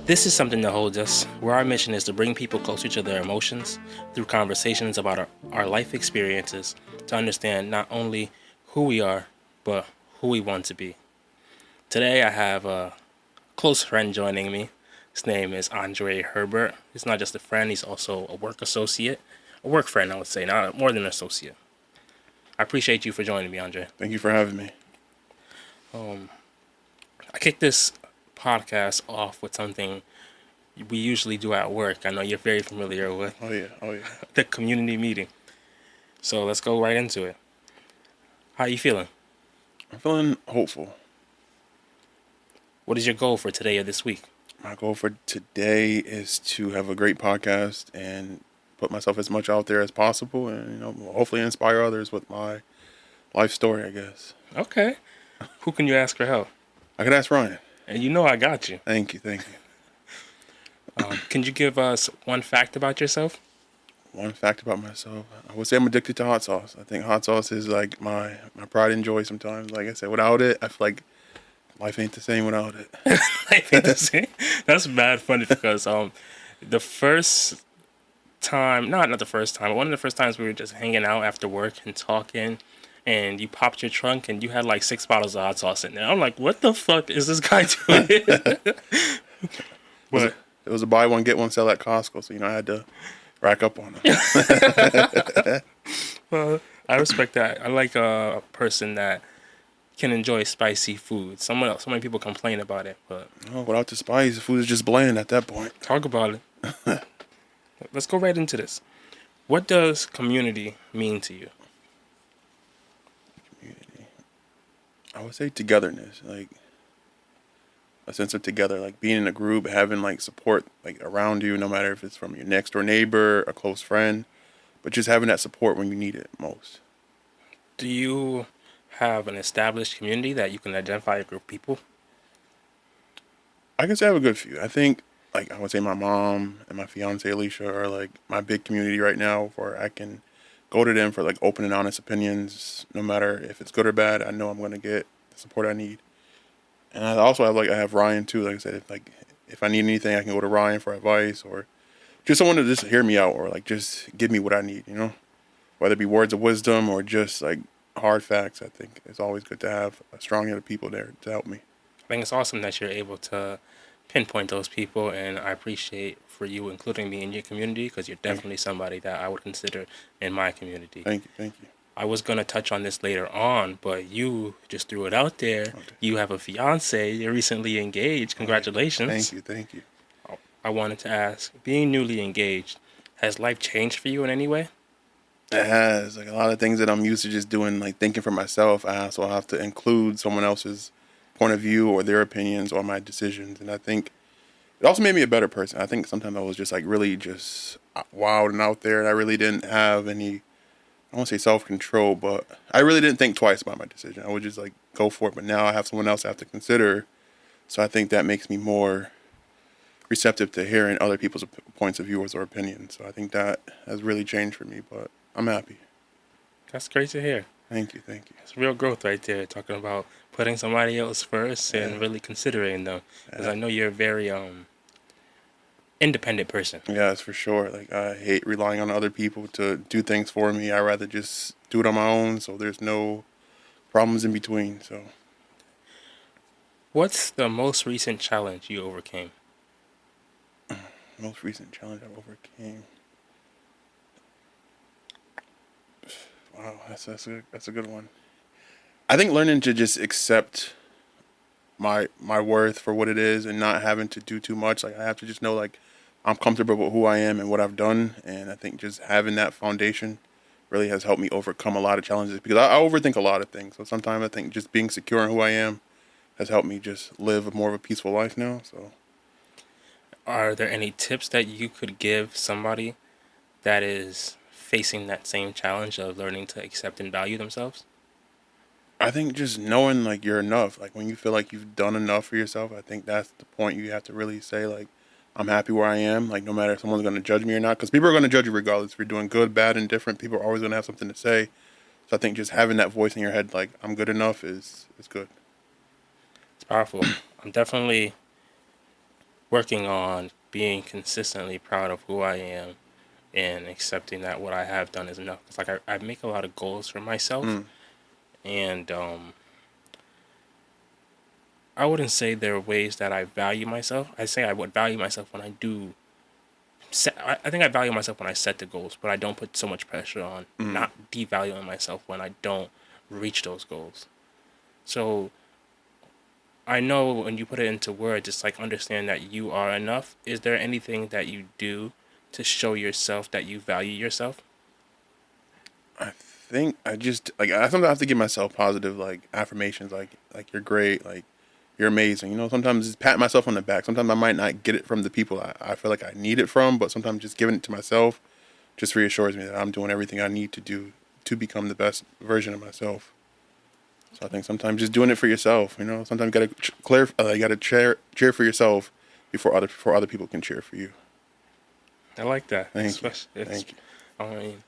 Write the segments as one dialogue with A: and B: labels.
A: This is something that holds us, where our mission is to bring people closer to their emotions through conversations about our life experiences to understand not only who we are, but who we want to be. Today, I have a close friend joining me. His name is Andre Herbert. He's not just a friend, he's also a work associate. A work friend, I would say, not more than an associate. I appreciate you for joining me, Andre.
B: Thank you for having me.
A: I kicked this podcast off with something we usually do at work. I know you're very familiar with
B: Oh yeah.
A: the community meeting. So let's go right into it. How are you feeling?
B: I'm feeling hopeful.
A: What is your goal for today or this week?
B: My goal for today is to have a great podcast and put myself as much out there as possible, and hopefully inspire others with my life story. I guess
A: Okay. Who can you ask for help?
B: I could ask Ryan.
A: And you know I got you.
B: Thank you.
A: Can you give us one fact about yourself?
B: One fact about myself: I would say I'm addicted to hot sauce. I think hot sauce is like my pride and joy. Sometimes, like I said, without it, I feel like life ain't the same without it.
A: I think that's bad funny because the first time, not the first time, but one of the first times we were just hanging out after work and talking, and you popped your trunk and you had like 6 bottles of hot sauce in there. I'm like, what the fuck is this guy doing? But
B: It was a buy one get one sell at Costco, so I had to rack up on them.
A: well, I respect that. I like a person that can enjoy spicy food. So many people complain about it, but
B: Without the spice, the food is just bland at that point.
A: talk about it. Let's go right into this. What does community mean to you?
B: Community. I would say togetherness, like a sense of together, like being in a group, having like support like around you, no matter if it's from your next door neighbor, a close friend, but just having that support when you need it most.
A: Do you have an established community that you can identify a group of people?
B: I guess I have a good few. I think like I would say my mom and my fiance Alicia are like my big community right now, where I can go to them for like open and honest opinions, no matter if it's good or bad. I know I'm gonna get the support I need. And I have Ryan too. Like I said, if I need anything, I can go to Ryan for advice or just someone to just hear me out or like just give me what I need. Whether it be words of wisdom or just like hard facts. I think it's always good to have a strong set of people there to help me.
A: I think it's awesome that you're able to pinpoint those people, and I appreciate for you including me in your community because you're definitely somebody that I would consider in my community.
B: Thank you.
A: I was going to touch on this later on, but you just threw it out there.
B: Okay.
A: You have a fiance. You're recently engaged. Congratulations.
B: Thank you.
A: I wanted to ask, being newly engaged, has life changed for you in any way?
B: It has like a lot of things that I'm used to just doing, like thinking for myself. I also have to include someone else's point of view or their opinions on my decisions, and I think it also made me a better person. I think sometimes I was just like really just wild and out there, and I really didn't have any. I won't say self-control, but I really didn't think twice about my decision. I would just like go for it. But now I have someone else I have to consider, so I think that makes me more receptive to hearing other people's points of view or opinions. So I think that has really changed for me. But I'm happy.
A: That's great to hear.
B: Thank you.
A: It's real growth right there, talking about putting somebody else first and really considering them. Because I know you're a very independent person.
B: Yes, for sure. Like I hate relying on other people to do things for me. I rather just do it on my own, so there's no problems in between. So,
A: What's the most recent challenge you overcame?
B: most recent challenge I overcame. Wow, that's a good one. I think learning to just accept my worth for what it is and not having to do too much. Like I have to just know like I'm comfortable with who I am and what I've done, and I think just having that foundation really has helped me overcome a lot of challenges because I overthink a lot of things. So sometimes I think just being secure in who I am has helped me just live more of a peaceful life now. So
A: Are there any tips that you could give somebody that is facing that same challenge of learning to accept and value themselves?
B: I think just knowing like you're enough, like when you feel like you've done enough for yourself, I think that's the point you have to really say like I'm happy where I am, like no matter if someone's going to judge me or not, because people are going to judge you regardless if you're doing good, bad, and different. People are always going to have something to say. So I think just having that voice in your head, like I'm good enough, is good.
A: It's powerful. I'm definitely working on being consistently proud of who I am and accepting that what I have done is enough. It's like I make a lot of goals for myself,
B: Mm.
A: and I wouldn't say there are ways that I value myself. I say I would value myself when I do. I think I value myself when I set the goals, but I don't put so much pressure on
B: Mm.
A: not devaluing myself when I don't reach those goals. So I know when you put it into words, it's like understand that you are enough. Is there anything that you do to show yourself that you value yourself?
B: I think I just like I sometimes have to give myself positive like affirmations, like you're great, like you're amazing. You know, sometimes just pat myself on the back. Sometimes I might not get it from the people I feel like I need it from, but sometimes just giving it to myself just reassures me that I'm doing everything I need to do to become the best version of myself. So I think sometimes just doing it for yourself. You know, sometimes you gotta you gotta cheer for yourself before other people can cheer for you.
A: I like that.
B: Thank you,
A: Especially,
B: thank you.
A: I mean,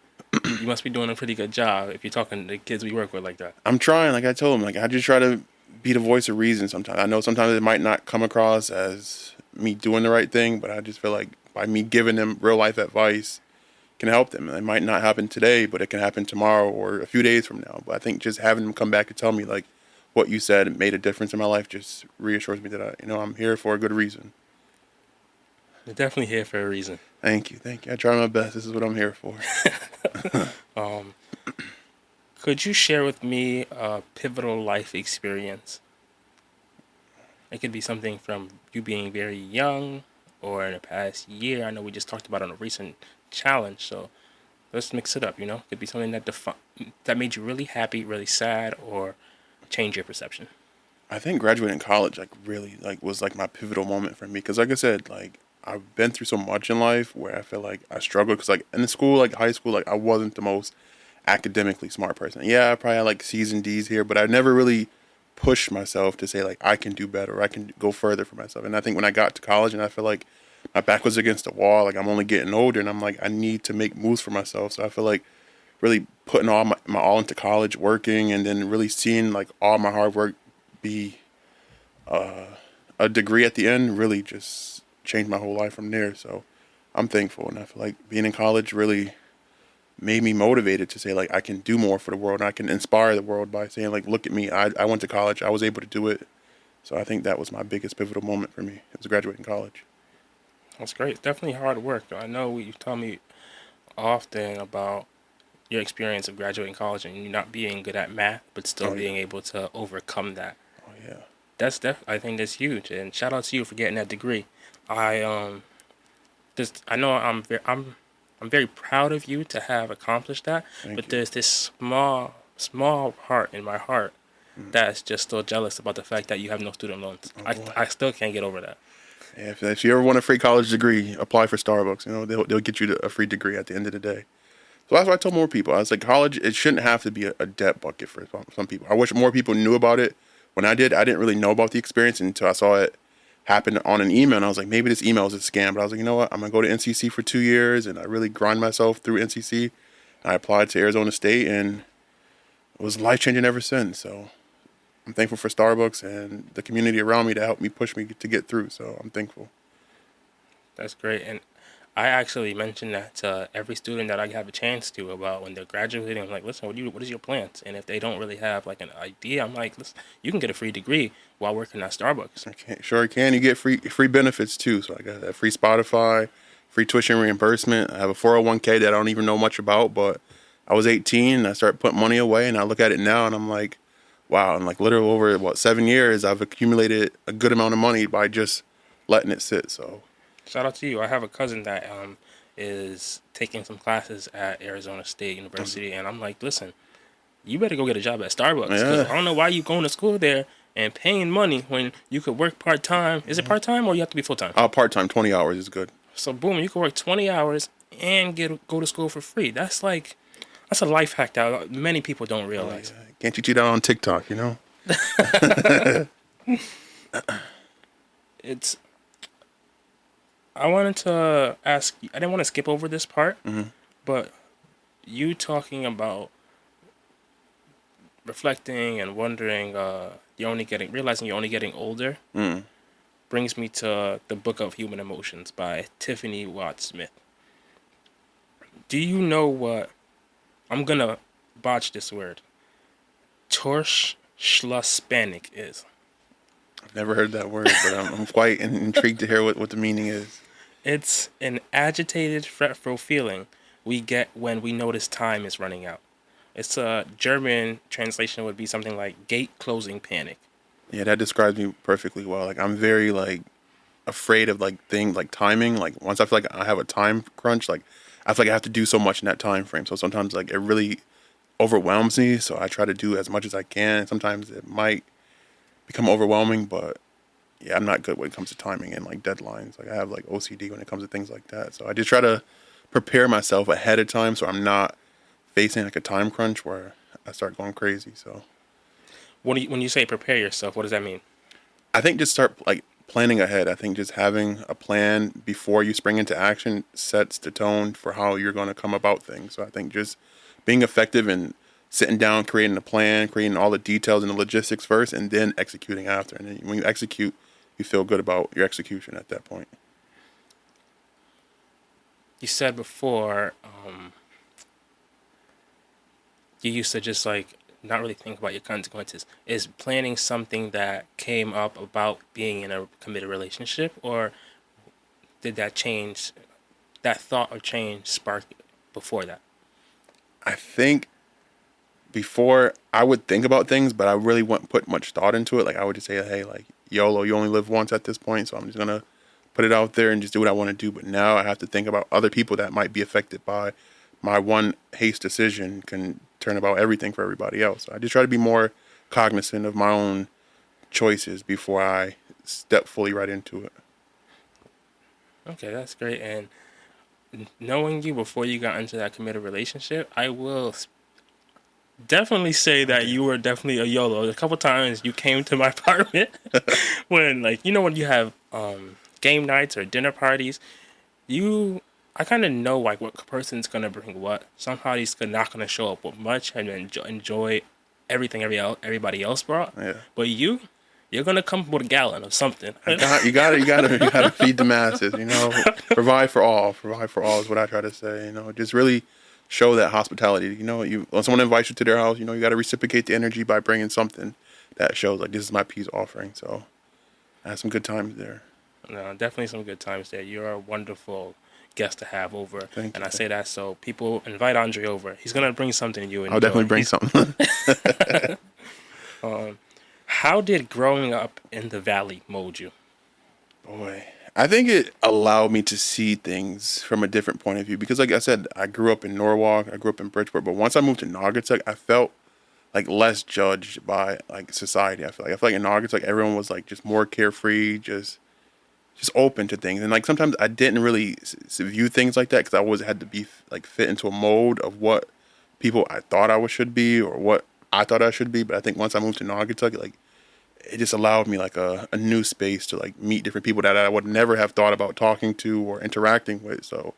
A: you must be doing a pretty good job if you're talking to the kids we work with like that.
B: I'm trying, like I told him, like I just try to be the voice of reason. Sometimes I know sometimes it might not come across as me doing the right thing, but I just feel like by me giving them real life advice can help them. It might not happen today, but it can happen tomorrow or a few days from now. But I think just having them come back and tell me like what you said made a difference in my life just reassures me that I'm here for a good reason.
A: You're definitely here for a reason.
B: Thank you, thank you. I try my best. This is what I'm here for.
A: Um, could you share with me a pivotal life experience? It could be something from you being very young or in the past year. I know we just talked about on a recent challenge, so let's mix it up. You know, it could be something that made you really happy, really sad, or change your perception.
B: I think graduating college like really like was like my pivotal moment for me because like I said like I've been through so much in life where I feel like I struggled because like in the school like high school like I wasn't the most academically smart person. Yeah, I probably had like C's and D's here, but I never really pushed myself to say like I can do better, or I can go further for myself. And I think when I got to college and I feel like my back was against the wall, like I'm only getting older, and I'm like I need to make moves for myself. So I feel like really putting all my all into college, working, and then really seeing like all my hard work be a degree at the end really just changed my whole life from there. So I'm thankful, and I feel like being in college really made me motivated to say like I can do more for the world, and I can inspire the world by saying like, look at me, I went to college, I was able to do it. So I think that was my biggest pivotal moment for me. It was graduating college.
A: That's great. It's definitely hard work. I know you tell me often about your experience of graduating college and you not being good at math, but still
B: Oh yeah,
A: being able to overcome that.
B: oh yeah.
A: I think that's huge. And shout out to you for getting that degree. I just I know I'm very proud of you to have accomplished that.
B: Thank
A: But
B: you.
A: there's this small part in my heart that's just still jealous about the fact that you have no student loans.
B: Oh boy.
A: I still can't get over that.
B: Yeah, if you ever want a free college degree, apply for Starbucks. You know they'll get you a free degree at the end of the day. So that's why I told more people. I was like, college, it shouldn't have to be a debt bucket for some people. I wish more people knew about it. When I did, I didn't really know about the experience until I saw it happen on an email. And I was like, maybe this email is a scam. But I was like, you know what? I'm going to go to NCC for 2 years. And I really grind myself through NCC. And I applied to Arizona State, and it was life changing ever since. So I'm thankful for Starbucks and the community around me to help me push me to get through. So I'm thankful.
A: That's great. And I actually mentioned that to every student that I have a chance to about when they're graduating. I'm like, listen, what is your plans? And if they don't really have like an idea, I'm like, listen, you can get a free degree while working at Starbucks.
B: Okay, sure can. You get free benefits too. So I got that free Spotify, free tuition reimbursement. I have a 401k that I don't even know much about, but I was 18 and I started putting money away, and I look at it now and I'm like, wow, and like literally over 7 years I've accumulated a good amount of money by just letting it sit. So
A: Shout out to you. I have a cousin that is taking some classes at Arizona State University, and I'm like, listen, you better go get a job at Starbucks because
B: yeah,
A: I don't know why you going to school there and paying money when you could work part time. Is it part time or you have to be full time?
B: part time 20 hours is good.
A: So boom, you can work 20 hours and go to school for free. That's a life hack that many people don't
B: Oh
A: realize.
B: yeah, can't teach you that on TikTok, you know.
A: It's I wanted to ask. I didn't want to skip over this part, but you talking about reflecting and wondering, realizing you're only getting older.
B: Mm.
A: brings me to The Book of Human Emotions by Tiffany Watt Smith. Do you know what, I'm gonna botch this word, Torsch Schlusspanik is?
B: I've never heard that word, but I'm quite intrigued to hear what the meaning is.
A: It's an agitated, fretful feeling we get when we notice time is running out. It's a German translation would be something like gate closing panic.
B: Yeah, that describes me perfectly well. Like I'm very like afraid of like things like timing. Like once I feel like I have a time crunch, like I feel like I have to do so much in that time frame. So sometimes like it really overwhelms me. So I try to do as much as I can. Sometimes it might become overwhelming, but yeah, I'm not good when it comes to timing and like deadlines. Like I have like OCD when it comes to things like that. So I just try to prepare myself ahead of time so I'm not facing like a time crunch where I start going crazy. So
A: When you say prepare yourself, what does that mean?
B: I think just start like planning ahead. I think just having a plan before you spring into action sets the tone for how you're going to come about things. So I think just being effective and sitting down, creating a plan, creating all the details and the logistics first, and then executing after. And then when you execute, you feel good about your execution at that point.
A: You said before, you used to just like not really think about your consequences. Is planning something that came up about being in a committed relationship, or did that change, that thought or change spark before that?
B: I think before I would think about things, but I really wouldn't put much thought into it. Like I would just say, hey, like YOLO, you only live once at this point, so I'm just gonna put it out there and just do what I want to do. But now I have to think about other people that might be affected by my one haste decision can turn about everything for everybody else. So I just try to be more cognizant of my own choices before I step fully right into it.
A: Okay, that's great. And knowing you before you got into that committed relationship, I will definitely say that you were definitely a YOLO. A couple times you came to my apartment when, like, when you have game nights or dinner parties, I kind of know like what person's gonna bring what. Somebody's not gonna show up with much and enjoy everything everybody else brought.
B: Yeah.
A: But you're gonna come with a gallon of something.
B: You gotta feed the masses. Provide for all. Provide for all is what I try to say. Just really show that hospitality. When someone invites you to their house, you got to reciprocate the energy by bringing something that shows like this is my peace offering. So I had some good times there.
A: No, definitely some good times there. You're a wonderful guest to have over.
B: Thank you.
A: I say that so people invite Andre over. He's gonna bring something you enjoy.
B: I'll definitely bring something.
A: How did growing up in the Valley mold you?
B: Boy, I think it allowed me to see things from a different point of view because, like I said, I grew up in Norwalk, I grew up in Bridgeport, but once I moved to Naugatuck, I felt like less judged by like society. I feel like in Naugatuck, everyone was like just more carefree, just open to things, and like sometimes I didn't really view things like that because I always had to be like fit into a mold of what people I thought I should be or what I thought I should be. But I think once I moved to Naugatuck, like it just allowed me like a new space to like meet different people that I would never have thought about talking to or interacting with. So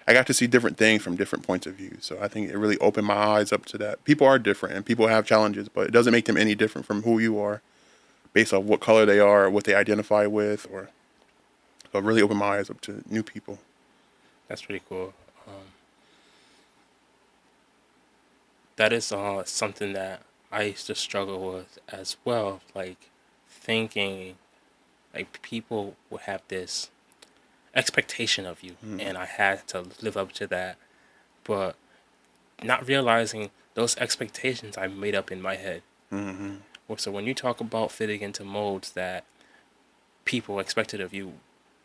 B: I got to see different things from different points of view. So I think it really opened my eyes up to that. People are different and people have challenges, but it doesn't make them any different from who you are based on what color they are or what they identify with. So it really opened my eyes up to new people.
A: That's pretty cool. That is something that I used to struggle with as well. Like thinking, like people would have this expectation of you, and I had to live up to that, but not realizing those expectations I made up in my head.
B: Mm-hmm.
A: So when you talk about fitting into molds that people expected of you,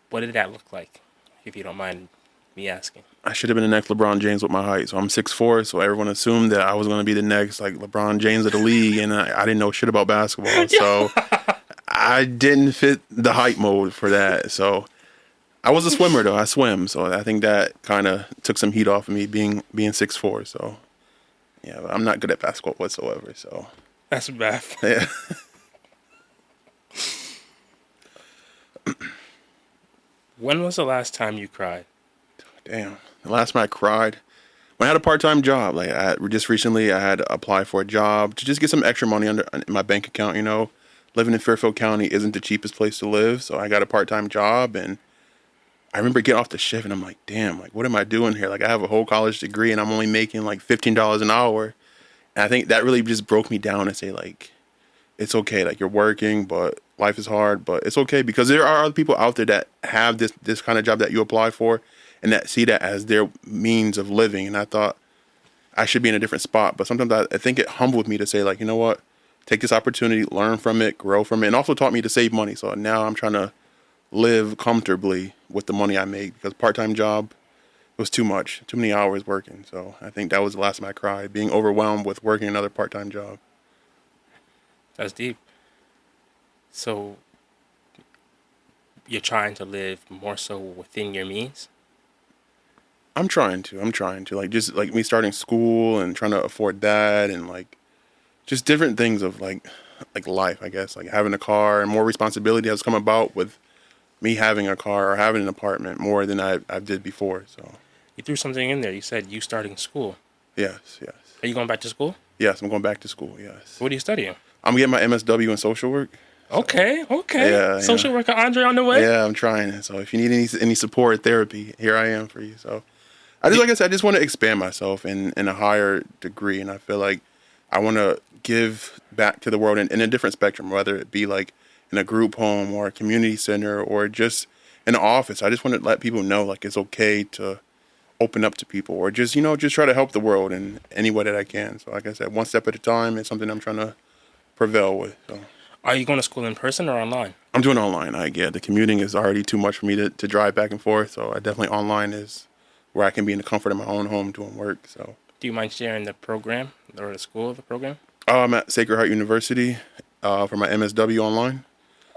A: what did that look like, if you don't mind me asking?
B: I should have been the next LeBron James with my height. So I'm 6'4", so everyone assumed that I was going to be the next like LeBron James of the league, and I didn't know shit about basketball. So I didn't fit the height mode for that. So I was a swimmer though. I swim, so I think that kind of took some heat off of me being 6'4". So yeah, I'm not good at basketball whatsoever. So
A: That's bad.
B: yeah.
A: When was the last time you cried?
B: Damn. The last time I cried, when I had a part-time job, like just recently I had to apply for a job to just get some extra money in my bank account, living in Fairfield County isn't the cheapest place to live. So I got a part-time job, and I remember getting off the shift and I'm like, damn, like, what am I doing here? Like, I have a whole college degree and I'm only making like $15 an hour. And I think that really just broke me down and say, like, it's okay. Like, you're working, but life is hard, but it's okay because there are other people out there that have this kind of job that you apply for and that see that as their means of living. And I thought I should be in a different spot. But sometimes I think it humbled me to say, like, you know what? Take this opportunity, learn from it, grow from it, and also taught me to save money. So now I'm trying to live comfortably with the money I make because part-time job was too much, too many hours working. So I think that was the last time I cried, being overwhelmed with working another part-time job.
A: That's deep. So you're trying to live more so within your means?
B: I'm trying to, like, just like me starting school and trying to afford that and like just different things of like life, I guess, like having a car and more responsibility has come about with me having a car or having an apartment more than I did before. So
A: You threw something in there. You said you starting school.
B: yes.
A: Are you going back to school?
B: Yes, I'm going back to school, yes.
A: What are you studying?
B: I'm getting my MSW in social work.
A: Okay.
B: Yeah,
A: Social worker Andre on the way?
B: Yeah, I'm trying. So if you need any support, therapy, here I am for you. So I just, like I said, I just want to expand myself in a higher degree. And I feel like I want to give back to the world in a different spectrum, whether it be like in a group home or a community center or just in an office. I just want to let people know like it's okay to open up to people or just, just try to help the world in any way that I can. So like I said, one step at a time is something I'm trying to prevail with. So
A: Are you going to school in person or online?
B: I'm doing online. The commuting is already too much for me to drive back and forth. So I definitely online is where I can be in the comfort of my own home doing work. So
A: Do you mind sharing the program or the school of the program?
B: I'm at Sacred Heart University for my MSW online.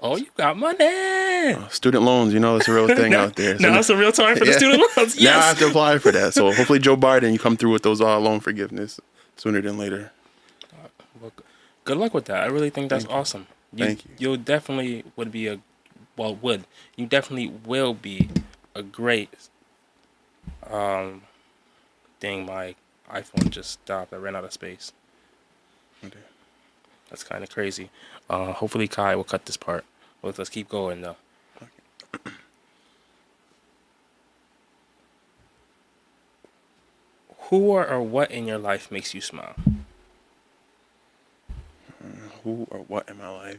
A: Oh, you got money.
B: Student loans, it's a real thing out there. So
A: Now it's a real time for the
B: Yeah.
A: student loans. Yes.
B: Now I have to apply for that. So hopefully Joe Biden, you come through with those loan forgiveness sooner than later.
A: Well, good luck with that. I really think that's awesome.
B: Thank you.
A: You definitely you definitely will be a great thing. My iPhone just stopped. I ran out of space.
B: Okay.
A: That's kind of crazy. Hopefully Kai will cut this part. Let's keep going though. Who or what in your life makes you smile?
B: Who or what in my life?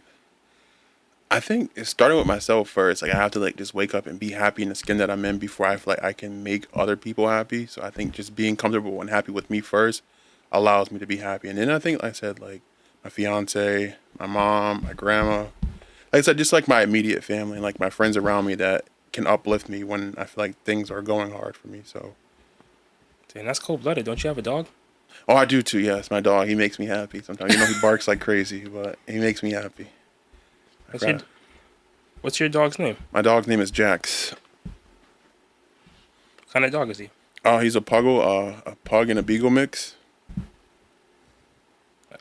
B: I think it's starting with myself first. Like I have to like just wake up and be happy in the skin that I'm in before I feel like I can make other people happy. So I think just being comfortable and happy with me first allows me to be happy. And then I think, like I said, like my fiance, my mom, my grandma, like I said, just like my immediate family and like my friends around me that can uplift me when I feel like things are going hard for me. So,
A: Damn, that's cold-blooded. Don't you have a dog?
B: oh, I do too. Yes, my dog. He makes me happy sometimes. He barks like crazy, but he makes me happy.
A: What's your dog's name?
B: My dog's name is Jax.
A: What kind of dog is he?
B: Oh, he's a puggle, a pug and a beagle mix.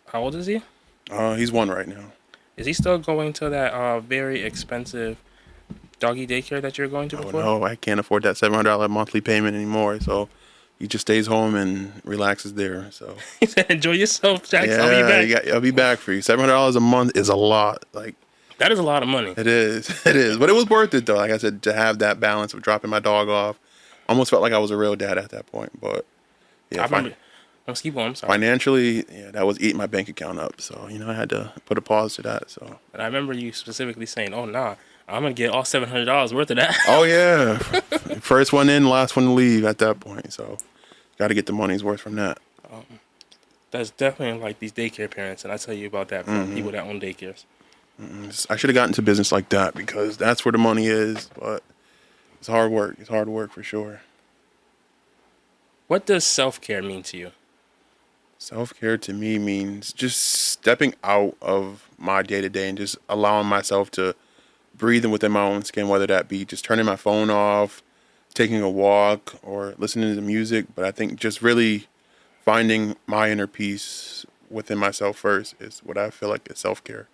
A: How old is he?
B: He's one right now.
A: Is he still going to that very expensive doggy daycare that you're going to
B: Oh
A: before?
B: no, I can't afford that $700 monthly payment anymore. So he just stays home and relaxes there. So
A: He said, "Enjoy yourself, Jax.
B: yeah,
A: I'll be back."
B: I'll be back for you. $700 a month is a lot. Like
A: That is a lot of money.
B: it is, but it was worth it though. Like I said, to have that balance of dropping my dog off, almost felt like I was a real dad at that point. But yeah,
A: I remember. Let's keep on. I'm sorry.
B: financially, yeah, that was eating my bank account up. So I had to put a pause to that. So
A: And I remember you specifically saying, "Oh, nah, I'm gonna get all $700 worth of that."
B: oh yeah, first one in, last one to leave at that point. So got to get the money's worth from that.
A: That's definitely like these daycare parents, and I tell you about that from people that own daycares.
B: I should have gotten into business like that because that's where the money is. But it's hard work. It's hard work for sure.
A: What does self-care mean to you?
B: Self-care to me means just stepping out of my day-to-day and just allowing myself to breathe in within my own skin, whether that be just turning my phone off, taking a walk, or listening to music. But I think just really finding my inner peace within myself first is what I feel like is self-care.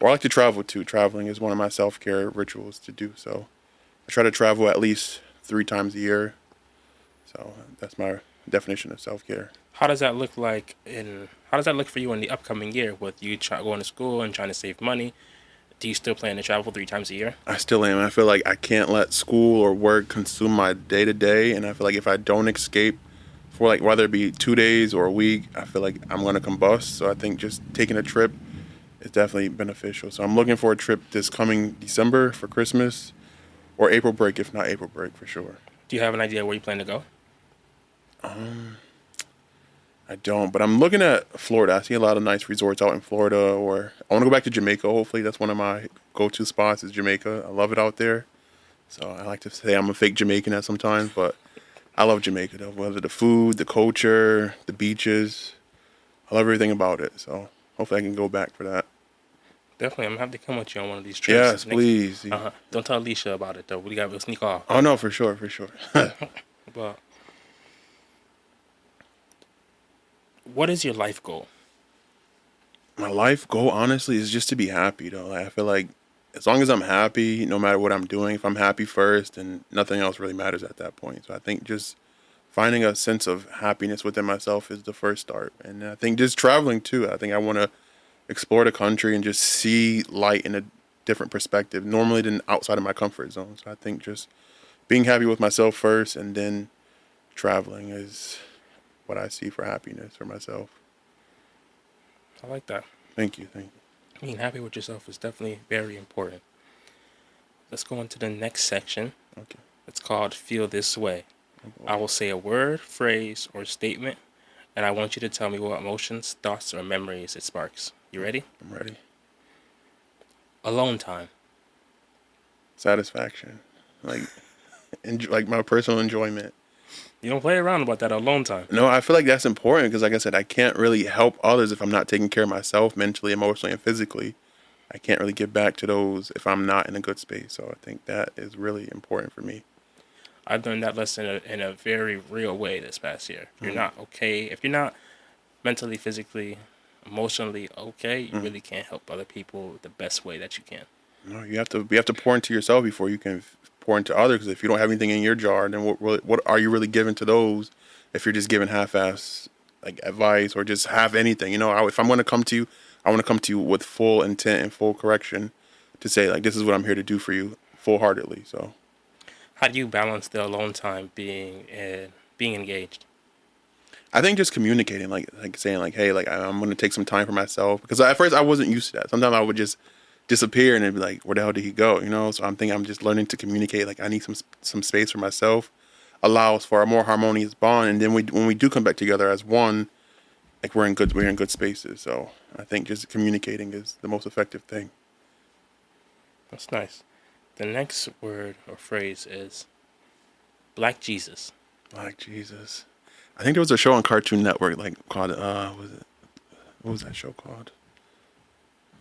B: Or I like to travel too. Traveling is one of my self-care rituals to do. So I try to travel at least 3 times a year. So that's my definition of self-care.
A: How does that look for you in the upcoming year with you going to school and trying to save money? Do you still plan to travel 3 times a year?
B: I still am. I feel like I can't let school or work consume my day to day, and I feel like if I don't escape for like whether it be 2 days or a week, I feel like I'm gonna combust. So I think just taking a trip is definitely beneficial. So I'm looking for a trip this coming December for Christmas or April break, if not April break for sure.
A: Do you have an idea where you plan to go?
B: I don't, but I'm looking at Florida. I see a lot of nice resorts out in Florida, or I want to go back to Jamaica. Hopefully, that's one of my go-to spots is Jamaica. I love it out there. So I like to say I'm a fake Jamaican at sometimes, but I love Jamaica though. Whether the food, the culture, the beaches, I love everything about it. So hopefully I can go back for that.
A: Definitely, I'm gonna have to come with you on one of these trips.
B: Yes, please.
A: Don't tell Alicia about it though. We got to sneak off.
B: Oh no, for sure, for sure.
A: But what is your life goal?
B: My life goal, honestly, is just to be happy though. Like, I feel like as long as I'm happy, no matter what I'm doing, if I'm happy first, then nothing else really matters at that point. So I think just finding a sense of happiness within myself is the first start. And I think just traveling too. I think I want to explore the country and just see light in a different perspective, normally than outside of my comfort zone. So I think just being happy with myself first and then traveling is what I see for happiness for myself.
A: I like that.
B: Thank you. Thank you.
A: Being happy with yourself is definitely very important. Let's go into the next section.
B: Okay.
A: It's called Feel This Way. I will say a word, phrase, or statement, and I want you to tell me what emotions, thoughts, or memories it sparks. You ready?
B: I'm ready.
A: Alone time.
B: Satisfaction. Like, like my personal enjoyment.
A: You don't play around about that alone time.
B: No, I feel like that's important because, like I said, I can't really help others if I'm not taking care of myself mentally, emotionally, and physically. I can't really give back to those if I'm not in a good space. So I think that is really important for me.
A: I've learned that lesson in a very real way this past year. You're not okay. If you're not mentally, physically, emotionally okay, you really can't help other people the best way that you can.
B: No, you have to pour into yourself before you can pour into others. Because if you don't have anything in your jar, then what are you really giving to those? If you're just giving half-ass like advice or just half anything, if I'm going to come to you, I want to come to you with full intent and full correction to say like this is what I'm here to do for you, full-heartedly. So,
A: how do you balance the alone time being engaged?
B: I think just communicating, like saying like, hey, like I'm going to take some time for myself because at first I wasn't used to that. Sometimes I would just disappear and it'd be like, where the hell did he go? So I'm just learning to communicate. Like I need some space for myself, allows for a more harmonious bond, and then when we do come back together as one, like we're in good spaces. So I think just communicating is the most effective thing.
A: That's nice. The next word or phrase is Black Jesus.
B: Black Jesus. I think there was a show on Cartoon Network called what was that show called?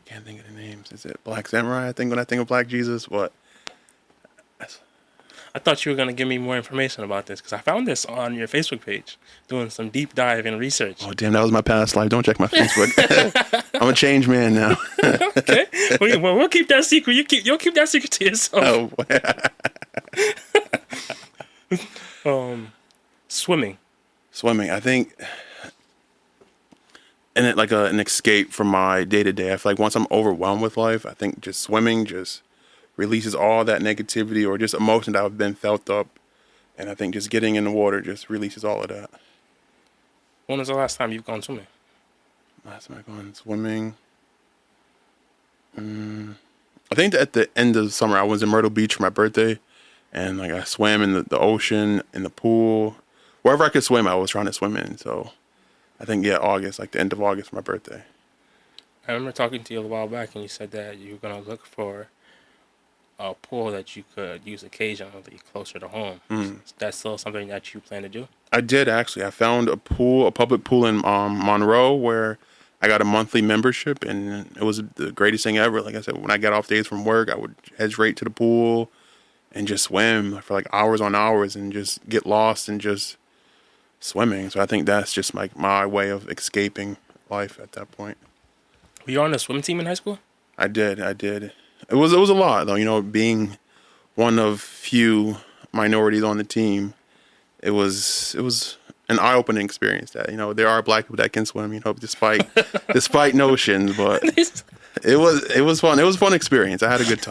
B: Can't think of the names. Is it Black Samurai? I think when I think of Black Jesus, what?
A: I thought you were going to give me more information about this because I found this on your Facebook page, doing some deep dive and research.
B: Oh, damn, that was my past life. Don't check my Facebook. I'm a changed man now.
A: Okay. Well, we'll keep that secret. You'll keep that secret to yourself. Swimming.
B: Swimming. I think, and it like an escape from my day to day. I feel like once I'm overwhelmed with life, I think just swimming just releases all that negativity or just emotion that I've been felt up. And I think just getting in the water just releases all of that.
A: When was the last time you've gone swimming?
B: Last time I've gone swimming? I think at the end of the summer, I was in Myrtle Beach for my birthday. And like I swam in the ocean, in the pool. Wherever I could swim, I was trying to swim in. So I think, August, like the end of August for my birthday.
A: I remember talking to you a while back and you said that you were going to look for a pool that you could use occasionally closer to home. Is that still something that you plan to do?
B: I did actually. I found a public pool in Monroe where I got a monthly membership and it was the greatest thing ever. Like I said, when I got off days from work, I would head straight to the pool and just swim for like hours on hours and just get lost and just swimming. So I think that's just like my way of escaping life at that point.
A: Were you on the swim team in high school?
B: I did. It was a lot though, being one of few minorities on the team. It was an eye-opening experience. That there are black people that can swim, despite notions. But it was fun. It was a fun experience. I had a good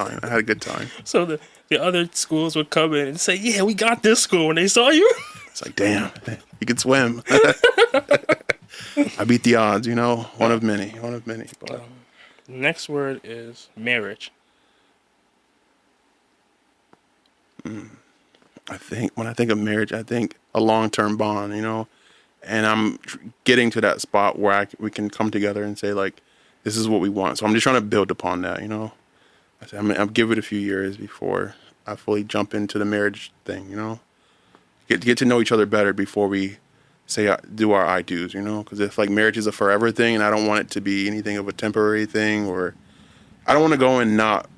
B: time.
A: So the other schools would come in and say, "Yeah, we got this school." When they saw you,
B: It's like, damn, you can swim. I beat the odds. One of many. But
A: next word is marriage.
B: I think when I think of marriage, I think a long-term bond. And I'm getting to that spot where we can come together and say, like, this is what we want. So I'm just trying to build upon that. I said I'll give it a few years before I fully jump into the marriage thing. Get to know each other better before we say do our I do's. Because if like marriage is a forever thing, and I don't want it to be anything of a temporary thing, or I don't want to go in not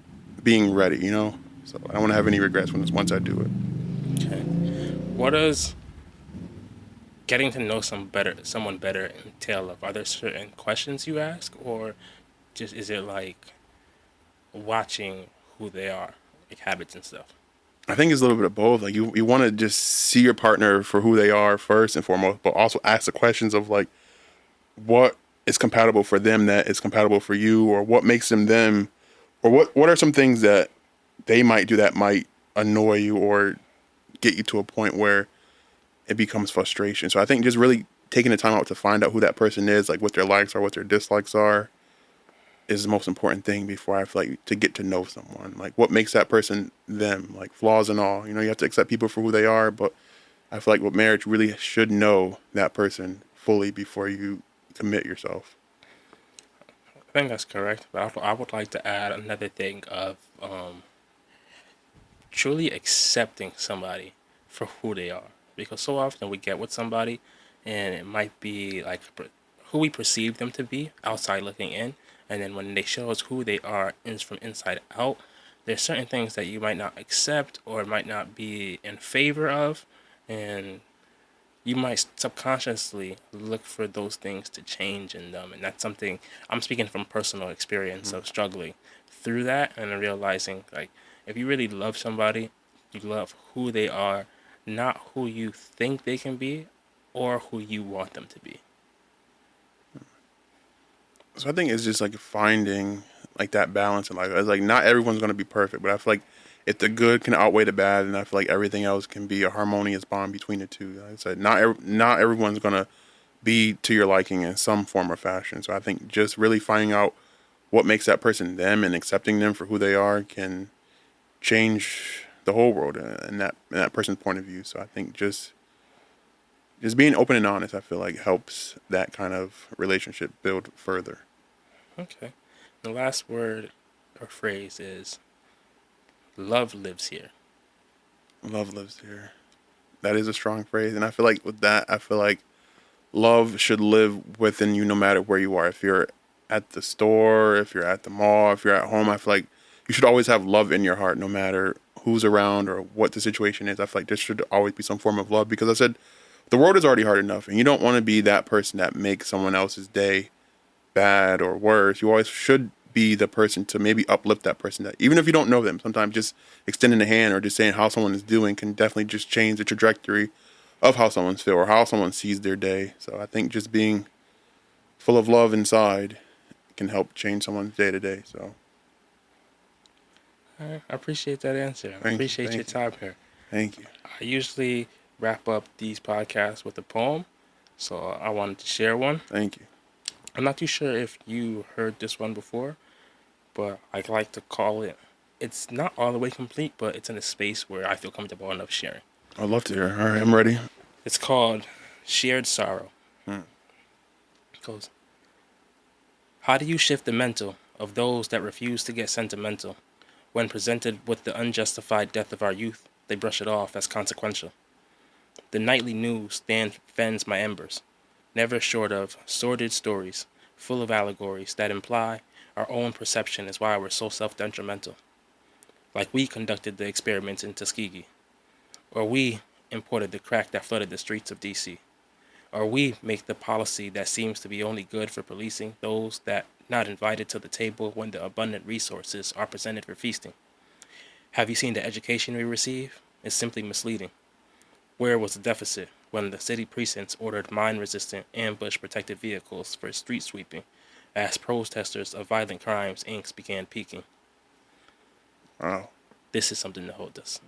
B: being ready. So I don't want to have any regrets once I do it.
A: Okay. What does getting to know someone better entail of? Are there certain questions you ask, or just is it like watching who they are, like habits and stuff?
B: I think it's a little bit of both. Like you want to just see your partner for who they are first and foremost, but also ask the questions of like, what is compatible for them that is compatible for you, or what makes them, or what are some things that they might do that might annoy you or get you to a point where it becomes frustration. So I think just really taking the time out to find out who that person is, like what their likes are, what their dislikes are, is the most important thing before I feel like to get to know someone. Like what makes that person them, like flaws and all. You have to accept people for who they are, but I feel like with marriage, really should know that person fully before you commit yourself.
A: I think that's correct, but I would like to add another thing of truly accepting somebody for who they are. Because so often we get with somebody and it might be like who we perceive them to be outside looking in. And then when they show us who they are from inside out, there's certain things that you might not accept or might not be in favor of. And you might subconsciously look for those things to change in them. And that's something I'm speaking from personal experience of struggling through that and realizing like if you really love somebody, you love who they are, not who you think they can be or who you want them to be.
B: So I think it's just like finding like that balance in life. It's like not everyone's going to be perfect, but I feel like if the good can outweigh the bad, and I feel like everything else can be a harmonious bond between the two. Like I said, not everyone's going to be to your liking in some form or fashion. So I think just really finding out what makes that person them and accepting them for who they are can change the whole world in that person's point of view. So I think just being open and honest, I feel like helps that kind of relationship build further.
A: Okay. The last word or phrase is love lives here.
B: Love lives here. That is a strong phrase. And I feel like with that, I feel like love should live within you no matter where you are. If you're at the store, if you're at the mall, if you're at home, I feel like you should always have love in your heart no matter who's around or what the situation is. I feel like there should always be some form of love because I said the world is already hard enough and you don't want to be that person that makes someone else's day bad or worse. You always should be the person to maybe uplift that person, that even if you don't know them, sometimes just extending a hand or just saying how someone is doing can definitely just change the trajectory of how someone's feel or how someone sees their day. So I think just being full of love inside can help change someone's day to day. So
A: I appreciate that answer. I appreciate your time here.
B: Thank you.
A: I usually wrap up these podcasts with a poem, so I wanted to share one.
B: Thank you.
A: I'm not too sure if you heard this one before, but I like to call it, it's not all the way complete, but it's in a space where I feel comfortable enough sharing.
B: I'd love to hear. All right, I'm ready.
A: It's called Shared Sorrow. It goes, how do you shift the mental of those that refuse to get sentimental? When presented with the unjustified death of our youth, they brush it off as consequential. The nightly news fans my embers, never short of sordid stories, full of allegories that imply our own perception is why we're so self-detrimental. Like we conducted the experiments in Tuskegee, or we imported the crack that flooded the streets of D.C., or we make the policy that seems to be only good for policing those that not invited to the table when the abundant resources are presented for feasting. Have you seen the education we receive? It's simply misleading. Where was the deficit when the city precincts ordered mine-resistant ambush-protected vehicles for street sweeping as protesters of violent crimes inks began peaking?
B: Wow.
A: This is something to hold us.